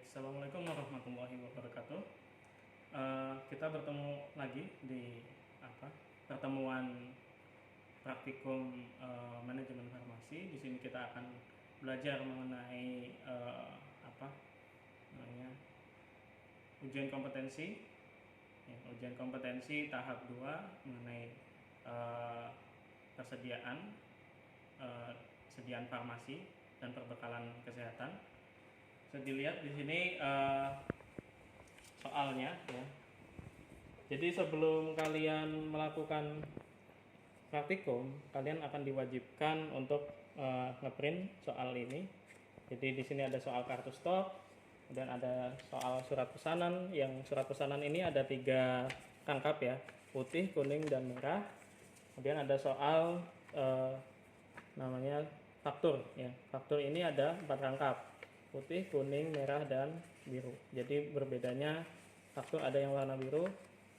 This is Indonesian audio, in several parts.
Assalamualaikum warahmatullahi wabarakatuh. Kita bertemu lagi di pertemuan praktikum manajemen farmasi. Di sini kita akan belajar mengenai ujian kompetensi. Ujian kompetensi tahap 2 mengenai persediaan farmasi dan perbekalan kesehatan. Bisa dilihat di sini soalnya ya. Jadi sebelum kalian melakukan praktikum, kalian akan diwajibkan untuk ngeprint soal ini. Jadi di sini ada soal kartu stok, dan ada soal surat pesanan. Yang surat pesanan ini ada 3 rangkap ya, putih, kuning, dan merah. Kemudian ada soal namanya faktur ya. Faktur ini ada 4 rangkap, putih, kuning, merah, dan biru. Jadi berbedanya faktur ada yang warna biru,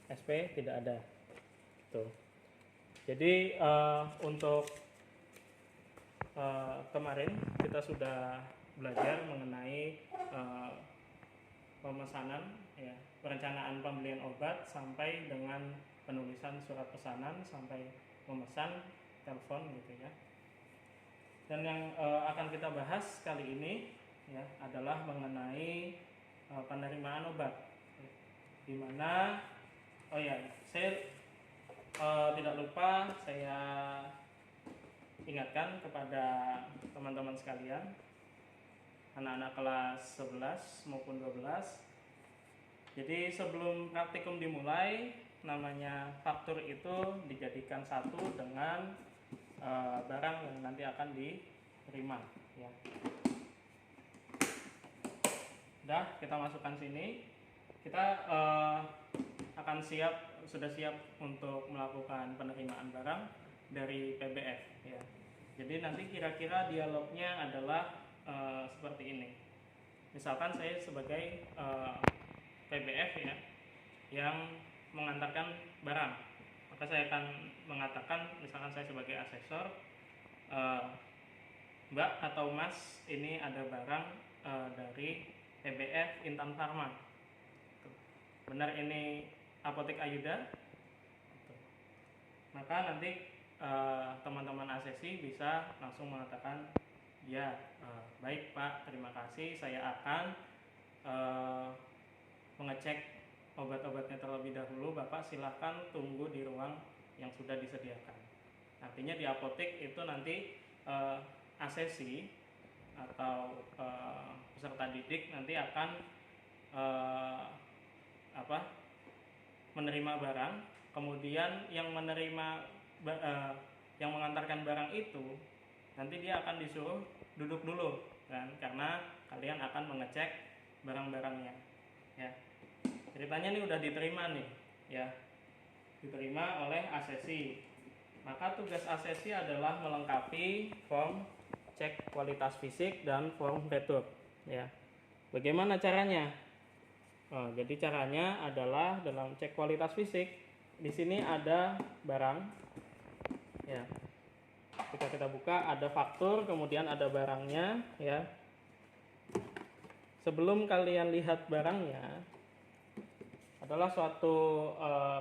SP tidak ada. Tuh. Jadi untuk kemarin kita sudah belajar mengenai pemesanan ya, perencanaan pembelian obat sampai dengan penulisan surat pesanan sampai memesan telepon gitu ya. Dan yang akan kita bahas kali ini ya adalah mengenai penerimaan obat, di mana saya tidak lupa saya ingatkan kepada teman-teman sekalian, anak-anak kelas 11 maupun 12. Jadi sebelum praktikum dimulai, namanya faktur itu dijadikan satu dengan barang yang nanti akan diterima ya. Udah, kita masukkan sini. Kita sudah siap untuk melakukan penerimaan barang dari PBF ya. Jadi nanti kira-kira dialognya adalah seperti ini. Misalkan saya sebagai PBF ya, yang mengantarkan barang, maka saya akan mengatakan, misalkan saya sebagai asesor, Mbak atau Mas, ini ada barang dari PBF Intan Pharma. Benar ini Apotek Ayuda? Maka nanti teman-teman asesi bisa langsung mengatakan, ya baik Pak, terima kasih, saya akan mengecek obat-obatnya terlebih dahulu, Bapak silahkan tunggu di ruang yang sudah disediakan. Artinya di apotek itu nanti asesi atau peserta didik nanti akan menerima barang, kemudian yang mengantarkan barang itu nanti dia akan disuruh duduk dulu kan, karena kalian akan mengecek barang-barangnya ya. Ceritanya nih udah diterima nih ya, diterima oleh asesi. Maka tugas asesi adalah melengkapi form cek kualitas fisik dan form retur ya. Bagaimana caranya? Jadi caranya adalah dalam cek kualitas fisik, di sini ada barang ya. Ketika kita buka ada faktur, kemudian ada barangnya ya. Sebelum kalian lihat barangnya, adalah suatu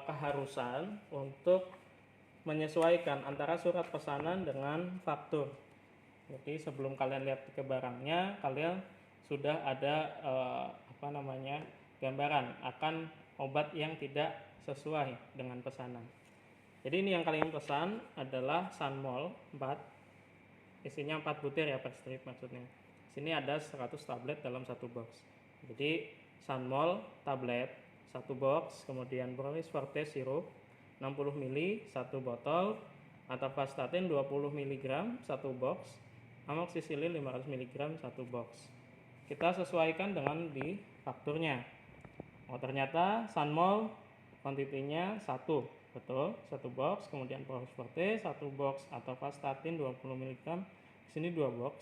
keharusan untuk menyesuaikan antara surat pesanan dengan faktur. Jadi sebelum kalian lihat ke barangnya, kalian sudah ada gambaran akan obat yang tidak sesuai dengan pesanan. Jadi ini yang kalian pesan adalah Sunmol 4, isinya 4 butir ya per strip maksudnya. Sini ada 100 tablet dalam satu box. Jadi Sunmol tablet 1 box, kemudian Prolis Forte sirup 60 ml 1 botol, Atorvastatin 20 mg 1 box, amoxicillin 500 mg 1 box. Kita sesuaikan dengan di fakturnya. Ternyata Sunmol kuantitinya 1, betul, 1 box, kemudian Prolis Forte 1 box, Atorvastatin 20 mg, di sini 2 box.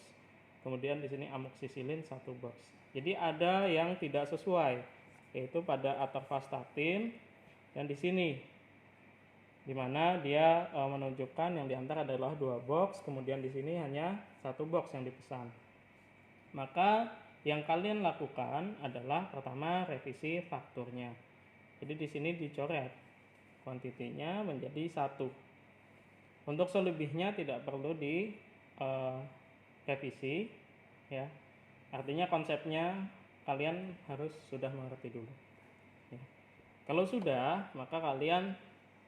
Kemudian di sini amoxicillin 1 box. Jadi ada yang tidak sesuai, yaitu pada atorvastatin dan di sini, di mana dia menunjukkan yang diantar adalah 2 box, kemudian di sini hanya 1 box yang dipesan. Maka Yang kalian lakukan adalah pertama revisi fakturnya. Jadi di sini dicoret kuantitinya menjadi 1. Untuk selebihnya tidak perlu di revisi ya. Artinya konsepnya kalian harus sudah mengerti dulu. Ya. Kalau sudah, maka kalian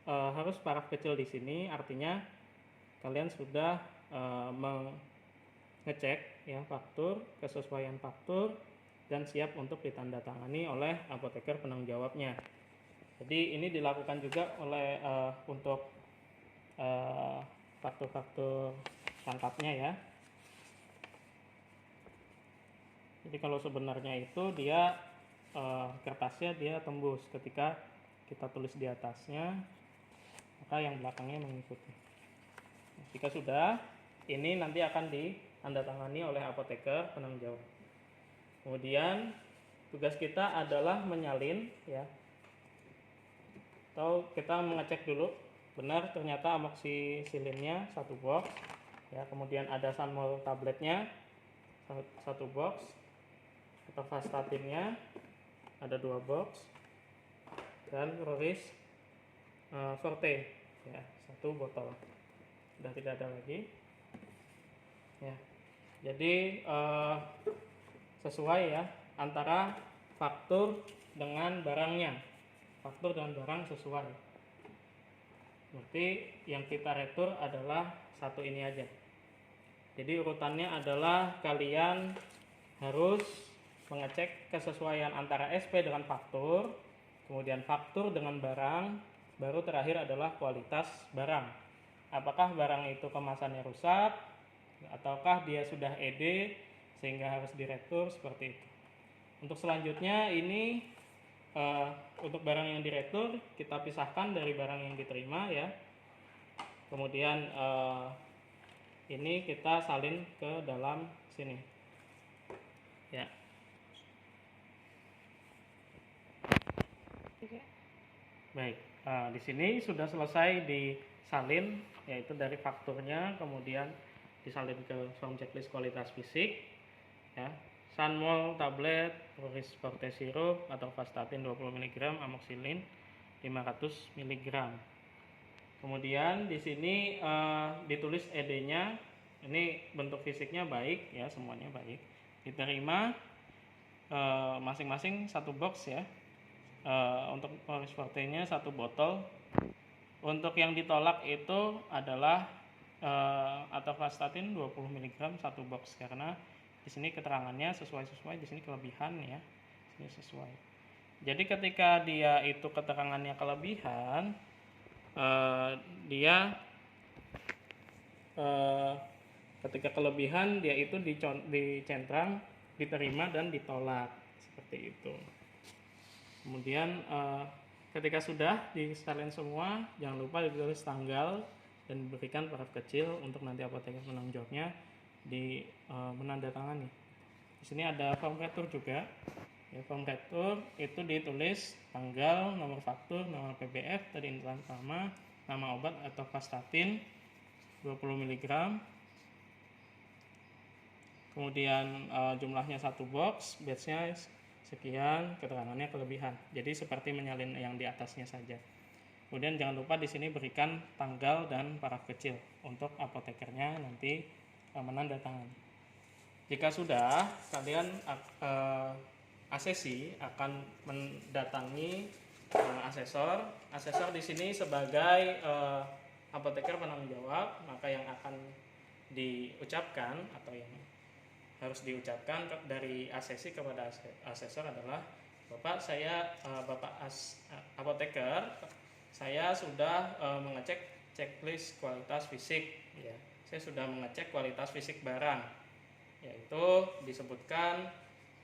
harus paraf kecil di sini, artinya kalian sudah mengecek ya faktur, kesesuaian faktur, dan siap untuk ditandatangani oleh apoteker penanggung jawabnya. Jadi ini dilakukan juga oleh untuk faktur-faktur lengkapnya ya. Jadi kalau sebenarnya itu dia kertasnya dia tembus ketika kita tulis di atasnya, maka yang belakangnya mengikuti. Jika sudah, ini nanti akan ditandatangani oleh apoteker penanggung jawab. Kemudian tugas kita adalah menyalin ya, atau kita mengecek dulu benar ternyata amoksilinnya 1 box ya, kemudian ada Sanmol tabletnya 1 box, atau vastatinnya ada 2 box, dan Roris Forte ya 1 botol. Sudah tidak ada lagi ya. Jadi sesuai ya antara faktur dengan barangnya. Faktur dan barang sesuai. Berarti yang kita retur adalah 1 ini aja. Jadi urutannya adalah kalian harus mengecek kesesuaian antara SP dengan faktur, kemudian faktur dengan barang, baru terakhir adalah kualitas barang. Apakah barang itu kemasannya rusak, ataukah dia sudah ED sehingga harus diretur, seperti itu. Untuk selanjutnya ini untuk barang yang diretur kita pisahkan dari barang yang diterima ya. Kemudian ini kita salin ke dalam sini ya. Baik, di sini sudah selesai disalin, yaitu dari fakturnya, kemudian disalin ke form checklist kualitas fisik ya. Sanmol tablet, Roris Forte sirup atau vastatin 20 mg, amoxicillin 500 mg. Kemudian di sini ditulis ED-nya, ini bentuk fisiknya baik ya, semuanya baik. Diterima masing-masing 1 box ya. Untuk Roris Forte-nya 1 botol. Untuk yang ditolak itu adalah atorvastatin 20 mg 1 box, karena di sini keterangannya sesuai, di sini kelebihan ya. Ini sesuai. Jadi ketika dia itu keterangannya kelebihan, dia ketika kelebihan dia itu dicentrang, diterima dan ditolak, seperti itu. Kemudian ketika sudah disalin semua, jangan lupa ditulis tanggal dan diberikan paraf kecil untuk nanti apoteker penanggung jawabnya di menandatangani. Di sini ada form retur juga. Ya, form retur itu ditulis tanggal, nomor faktur, nomor PBF, tadi intan sama, nama obat atau vastatin 20 mg. Kemudian jumlahnya 1 box, batch-nya sekian, keterangannya kelebihan. Jadi seperti menyalin yang di atasnya saja. Kemudian jangan lupa di sini berikan tanggal dan paraf kecil untuk apotekernya nanti menandatangani. Jika sudah, kalian ACC akan mendatangi asesor. Asesor di sini sebagai apoteker penanggung jawab, maka yang akan diucapkan atau yang harus diucapkan dari ACC kepada asesor adalah Bapak, saya apoteker, saya sudah mengecek checklist kualitas fisik ya. Saya sudah mengecek kualitas fisik barang, yaitu disebutkan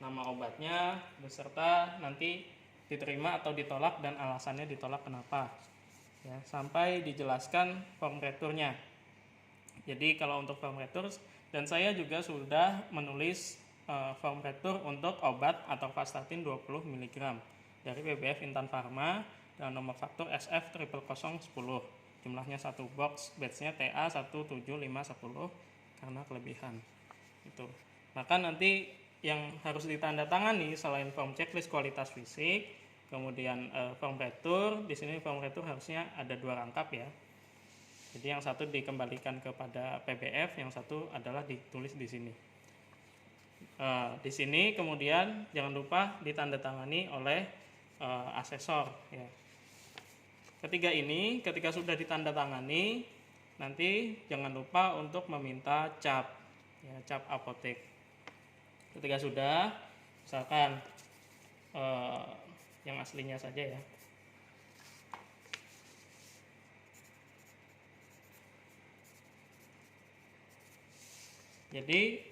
nama obatnya beserta nanti diterima atau ditolak dan alasannya ditolak kenapa ya, sampai dijelaskan form returnya. Jadi kalau untuk form retur, dan saya juga sudah menulis form retur untuk obat atau vastatin 20 mg dari BBF Intan Pharma dan nomor faktur SF 00010, jumlahnya 1 box, batch-nya TA 17510 karena kelebihan itu. Maka nanti yang harus ditandatangani selain form checklist kualitas fisik, kemudian form retur. Di sini form retur harusnya ada 2 rangkap ya. Jadi yang satu dikembalikan kepada PBF, yang satu adalah ditulis di sini. Di sini kemudian jangan lupa ditandatangani oleh asesor ya. Ketiga ini ketika sudah ditandatangani, nanti jangan lupa untuk meminta cap ya, cap apotek. Ketika sudah, misalkan yang aslinya saja ya. Jadi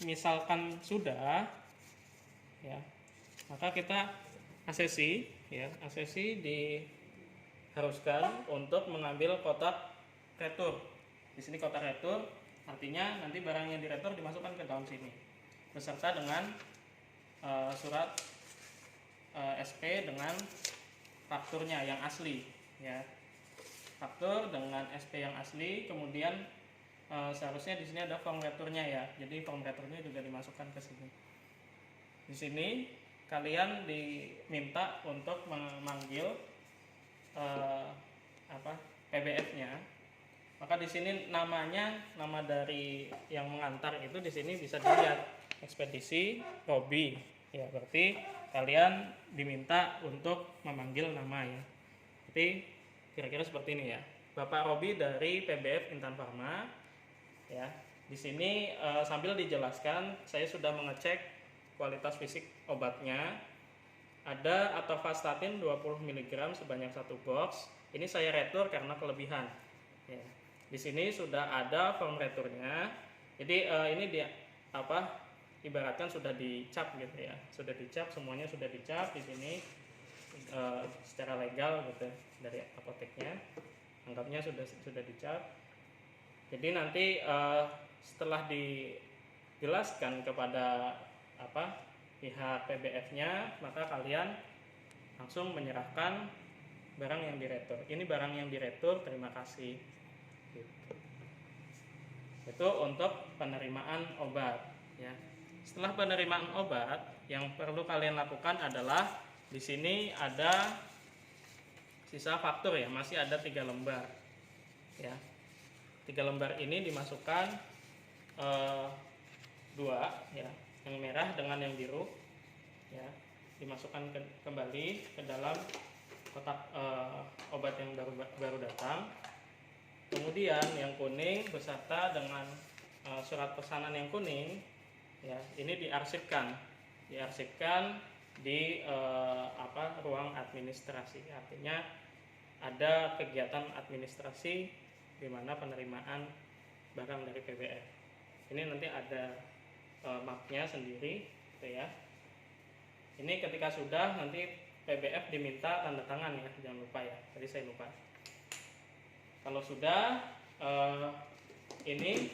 misalkan sudah ya, maka kita asesi ya, asesi diharuskan untuk mengambil kotak retur. Di sini kotak retur artinya nanti barang yang diretur dimasukkan ke dalam sini beserta dengan surat SP dengan fakturnya yang asli ya. Faktur dengan SP yang asli, kemudian seharusnya di sini ada form returnya ya. Jadi form returnya juga dimasukkan ke sini. Di sini kalian diminta untuk memanggil PBF-nya. Maka di sini namanya, nama dari yang mengantar itu di sini bisa dilihat ekspedisi Robi. Ya, berarti kalian diminta untuk memanggil nama ya. Jadi kira-kira seperti ini ya. Bapak Robi dari PBF Intan Pharma. Ya, di sini sambil dijelaskan, saya sudah mengecek kualitas fisik obatnya. Ada atorvastatin 20 mg sebanyak 1 box. Ini saya retur karena kelebihan. Ya. Di sini sudah ada form returnya. Jadi ini ibaratkan sudah dicap gitu ya. Sudah dicap, semuanya sudah dicap di sini secara legal gitu dari apoteknya. Anggapnya sudah dicap. Jadi nanti setelah dijelaskan kepada pihak PBF-nya, maka kalian langsung menyerahkan barang yang diretur. Ini barang yang diretur, terima kasih. Gitu. Itu untuk penerimaan obat. Ya. Setelah penerimaan obat, yang perlu kalian lakukan adalah di sini ada sisa faktur ya, masih ada 3 lembar. Ya. 3 lembar ini dimasukkan 2 ya, yang merah dengan yang biru ya, dimasukkan kembali ke dalam kotak obat yang baru datang. Kemudian yang kuning beserta dengan surat pesanan yang kuning ya, ini diarsipkan di ruang administrasi. Artinya ada kegiatan administrasi di mana penerimaan barang dari PBF. Ini nanti ada mapnya sendiri gitu ya. Ini ketika sudah, nanti PBF diminta tanda tangan ya, jangan lupa ya. Tadi saya lupa. Kalau sudah, ini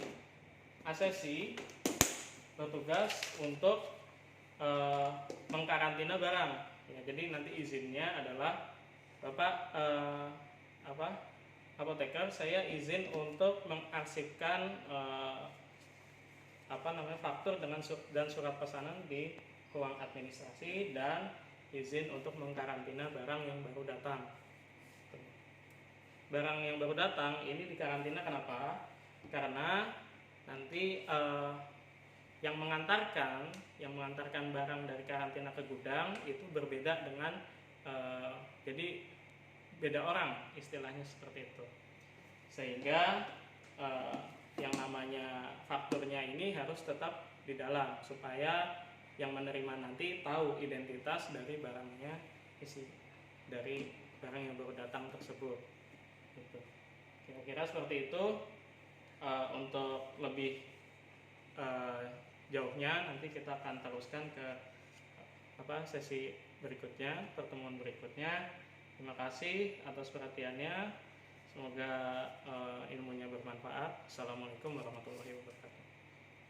asesi bertugas untuk mengkarantina barang. Ya, jadi nanti izinnya adalah Bapak apoteker, saya izin untuk mengarsipkan faktur dan surat pesanan di ruang administrasi, dan izin untuk mengkarantina barang yang baru datang. Barang yang baru datang ini dikarantina kenapa? Karena nanti yang mengantarkan barang dari karantina ke gudang itu berbeda dengan jadi beda orang, istilahnya seperti itu. Sehingga yang namanya fakturnya ini harus tetap di dalam supaya yang menerima nanti tahu identitas dari barangnya, dari barang yang baru datang tersebut. Gitu. Kira-kira seperti itu. Untuk lebih jauhnya nanti kita akan teruskan ke sesi berikutnya, pertemuan berikutnya. Terima kasih atas perhatiannya. Semoga ilmunya bermanfaat. Assalamualaikum warahmatullahi wabarakatuh.